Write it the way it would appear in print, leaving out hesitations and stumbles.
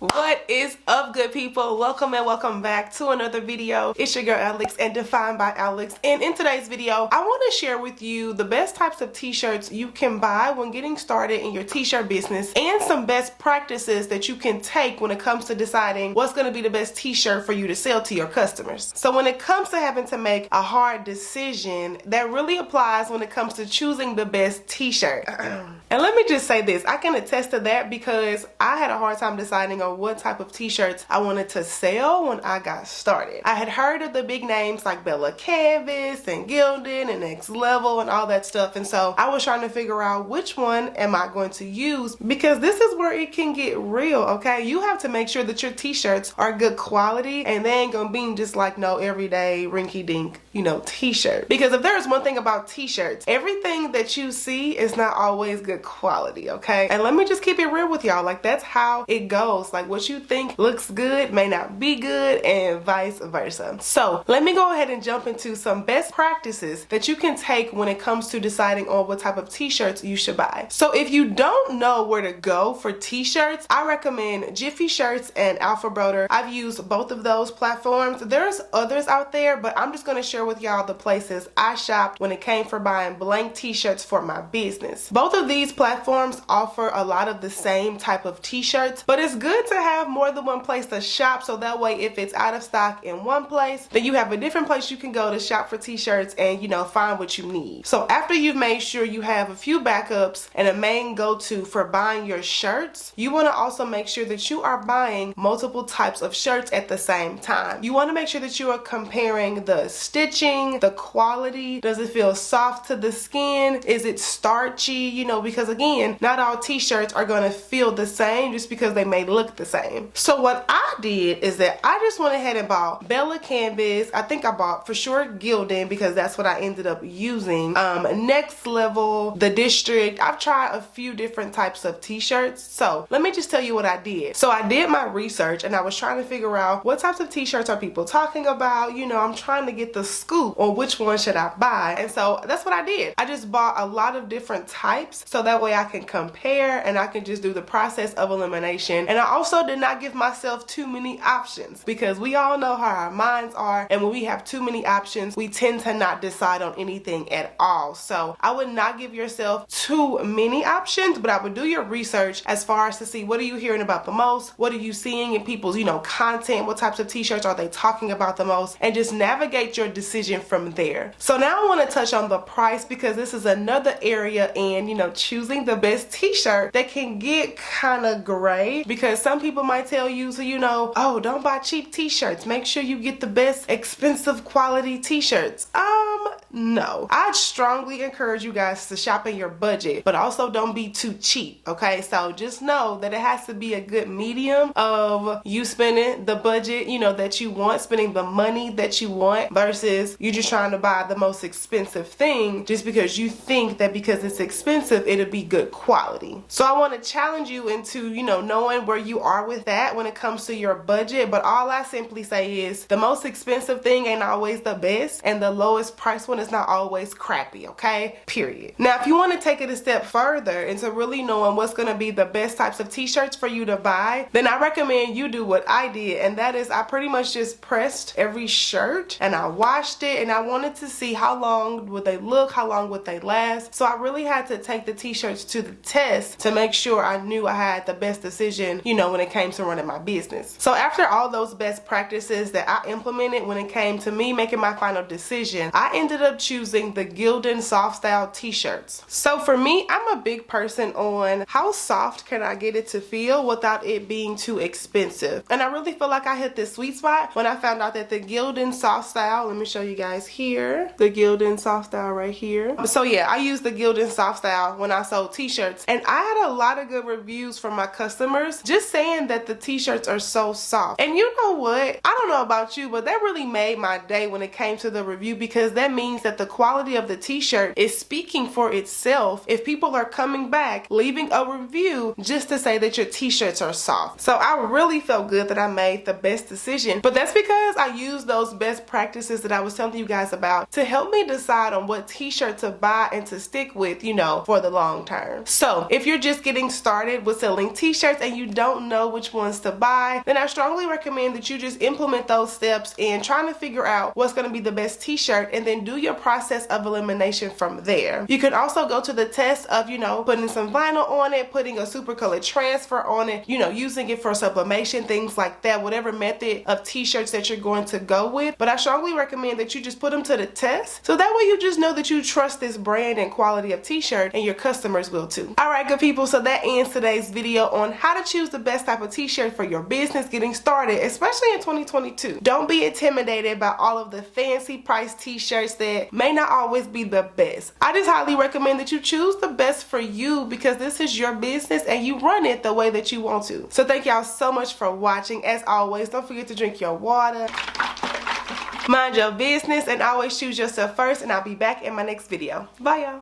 What is up, good people? Welcome and welcome back to another video. It's your girl Alex and Defined by Alex, and in today's video I want to share with you the best types of t-shirts you can buy when getting started in your t-shirt business and some best practices that you can take when it comes to deciding what's going to be the best t-shirt for you to sell to your customers. So when it comes to having to make a hard decision, that really applies when it comes to choosing the best t-shirt. And let me just say this, I can attest to that because I had a hard time deciding on what type of t-shirts I wanted to sell when I got started. I had heard of the big names like Bella Canvas and Gildan and Next Level and all that stuff, and so I was trying to figure out which one am I going to use, because this is where it can get real, okay? You have to make sure that your t-shirts are good quality and they ain't gonna be just like no everyday rinky-dink, t-shirt. Because if there's one thing about t-shirts, everything that you see is not always good quality, okay? And let me just keep it real with y'all, like that's how it goes. Like what you think looks good may not be good and vice versa. So let me go ahead and jump into some best practices that you can take when it comes to deciding on what type of t-shirts you should buy. So if you don't know where to go for t-shirts, I recommend Jiffy Shirts and Alpha Broder. I've used both of those platforms. There's others out there, but I'm just going to share with y'all the places I shopped when it came for buying blank t-shirts for my business. Both of these platforms offer a lot of the same type of t-shirts, but it's good to have more than one place to shop, so that way if it's out of stock in one place, then you have a different place you can go to shop for t-shirts and find what you need. So after you've made sure you have a few backups and a main go-to for buying your shirts, you want to also make sure that you are buying multiple types of shirts at the same time. You want to make sure that you are comparing the stitching, the quality. Does it feel soft to the skin? Is it starchy? Because again, not all t-shirts are going to feel the same just because they may look the same. So what I did is that I just went ahead and bought Bella Canvas. I think I bought for sure Gildan because that's what I ended up using. Next Level, The District. I've tried a few different types of t-shirts. So let me just tell you what I did. So I did my research and I was trying to figure out what types of t-shirts are people talking about. I'm trying to get the scoop on which one should I buy. And so that's what I did. I just bought a lot of different types so that way I can compare and I can just do the process of elimination. And I also did not give myself too many options because we all know how our minds are, and when we have too many options we tend to not decide on anything at all. So I would not give yourself too many options, but I would do your research as far as to see what are you hearing about the most, what are you seeing in people's content, what types of t-shirts are they talking about the most, and just navigate your decision from there. So now I want to touch on the price because this is another area in choosing the best t-shirt that can get kind of gray, because some people might tell you, oh, don't buy cheap t-shirts, make sure you get the best expensive quality t-shirts. No, I'd strongly encourage you guys to shop in your budget, but also don't be too cheap, okay? So just know that it has to be a good medium of you spending the budget that you want, spending the money that you want, versus you just trying to buy the most expensive thing just because you think that because it's expensive it'll be good quality. So I want to challenge you into knowing where you are with that when it comes to your budget, but all I simply say is the most expensive thing ain't always the best, and the lowest price one is not always crappy, okay? Period. Now if you want to take it a step further into really knowing what's going to be the best types of t-shirts for you to buy, then I recommend you do what I did, and that is I pretty much just pressed every shirt and I washed it, and I wanted to see how long would they look, how long would they last. So I really had to take the t-shirts to the test to make sure I knew I had the best decision when it came to running my business. So after all those best practices that I implemented when it came to me making my final decision, I ended up choosing the Gildan soft style t-shirts. So for me, I'm a big person on how soft can I get it to feel without it being too expensive, and I really feel like I hit this sweet spot when I found out that the Gildan soft style, let me show you guys here, the Gildan soft style right here. So yeah, I used the Gildan soft style when I sold t-shirts, and I had a lot of good reviews from my customers just saying that the t-shirts are so soft. And you know what, I don't know about you, but that really made my day when it came to the review, because that means that the quality of the t-shirt is speaking for itself if people are coming back leaving a review just to say that your t-shirts are soft. So I really felt good that I made the best decision, but that's because I used those best practices that I was telling you guys about to help me decide on what t-shirt to buy and to stick with for the long term. So if you're just getting started with selling t-shirts and you don't know which ones to buy, then I strongly recommend that you just implement those steps in trying to figure out what's going to be the best t-shirt, and then do your process of elimination from there. You can also go to the test of, putting some vinyl on it, putting a super color transfer on it, using it for sublimation, things like that, whatever method of t-shirts that you're going to go with. But I strongly recommend that you just put them to the test, so that way you just know that you trust this brand and quality of t-shirt, and your customers will too. Alright, good people, so that ends today's video on how to choose the best type of t-shirt for your business getting started, especially in 2022. Don't be intimidated by all of the fancy price t-shirts that may not always be the best. I just highly recommend that you choose the best for you, because this is your business and you run it the way that you want to. So thank y'all so much for watching. As always, don't forget to drink your water, mind your business, and always choose yourself first, and I'll be back in my next video. Bye y'all.